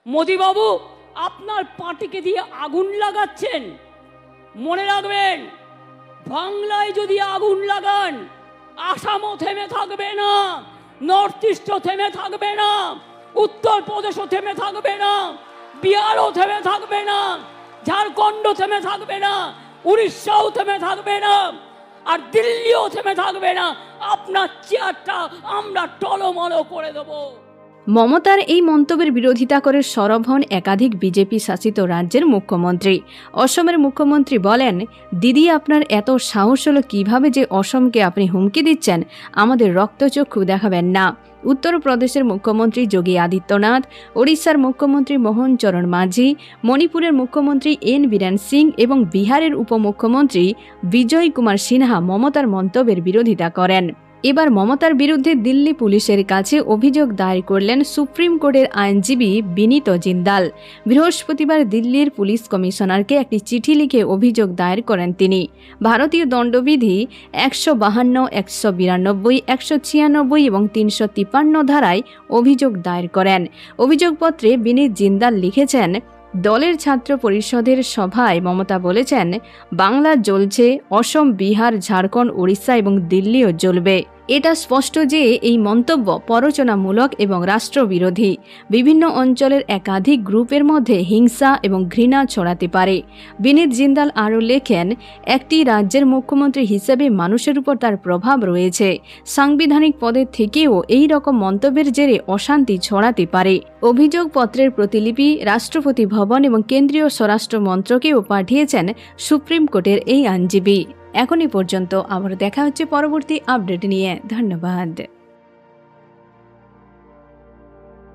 মোদি বাবু আপনার পার্টিকে দিয়ে আগুন লাগাচ্ছেন। মনে রাখবেন, বাংলায় যদি আগুন লাগান, আসামও থেমে থাকবে না, নর্থ ইস্টও থেমে থাকবে না, উত্তরপ্রদেশও থেমে থাকবে না, বিহারও থেমে থাকবে না, ঝাড়খণ্ডও থেমে থাকবে না, উড়িষ্যাও থেমে থাকবে না, আর দিল্লিও থেমে থাকবে না। আপনার চেয়ারটা আমরা টলমল করে দেবো। মমতার এই মন্তব্যের বিরোধিতা করে সরব হন একাধিক বিজেপি শাসিত রাজ্যের মুখ্যমন্ত্রী। অসমের মুখ্যমন্ত্রী বলেন, দিদি আপনার এত সাহস হলো কিভাবে যে অসমকে আপনি হুমকি দিচ্ছেন? আমাদের রক্তচক্ষু দেখাবেন না। উত্তরপ্রদেশের মুখ্যমন্ত্রী যোগী আদিত্যনাথ, ওড়িশার মুখ্যমন্ত্রী মোহন চরণ মাঝি, মণিপুরের মুখ্যমন্ত্রী এন বীরেন সিং এবং বিহারের উপমুখ্যমন্ত্রী বিজয় কুমার সিনহা মমতার মন্তব্যের বিরোধিতা করেন। এবার মমতার বিরুদ্ধে দিল্লি পুলিশের কাছে অভিযোগ দায়ের করলেন সুপ্রিম কোর্টের আইনজীবী বিনীত জিন্দাল। বৃহস্পতিবার দিল্লির পুলিশ কমিশনারকে একটি চিঠি লিখে অভিযোগ দায়ের করেন তিনি। ভারতীয় দণ্ডবিধি 152, 192, 196 এবং 353 ধারায় অভিযোগ দায়ের করেন। অভিযোগপত্রে বিনীত জিন্দাল লিখেছেন, দলের ছাত্র পরিষদের সভায় মমতা বলেছেন, বাংলা জ্বলছে, অসম, বিহার, ঝাড়খণ্ড, উড়িষ্যা এবং দিল্লিও জ্বলবে। এটা স্পষ্ট যে এই মন্তব্য প্ররোচনামূলক এবং রাষ্ট্রবিরোধী। বিভিন্ন অঞ্চলের একাধিক গ্রুপের মধ্যে হিংসা এবং ঘৃণা ছড়াতে পারে। বিনীত জিন্দাল আরও লেখেন, একটি রাজ্যের মুখ্যমন্ত্রী হিসেবে মানুষের উপর তার প্রভাব রয়েছে। সাংবিধানিক পদের থেকেও এই রকম মন্তব্যের জেরে অশান্তি ছড়াতে পারে। অভিযোগপত্রের প্রতিলিপি রাষ্ট্রপতি ভবন এবং কেন্দ্রীয় স্বরাষ্ট্র মন্ত্রকেও পাঠিয়েছেন সুপ্রিম কোর্টের এই আইনজীবী। এখনই পর্যন্ত আবার দেখা হচ্ছে পরবর্তী আপডেট নিয়ে। ধন্যবাদ।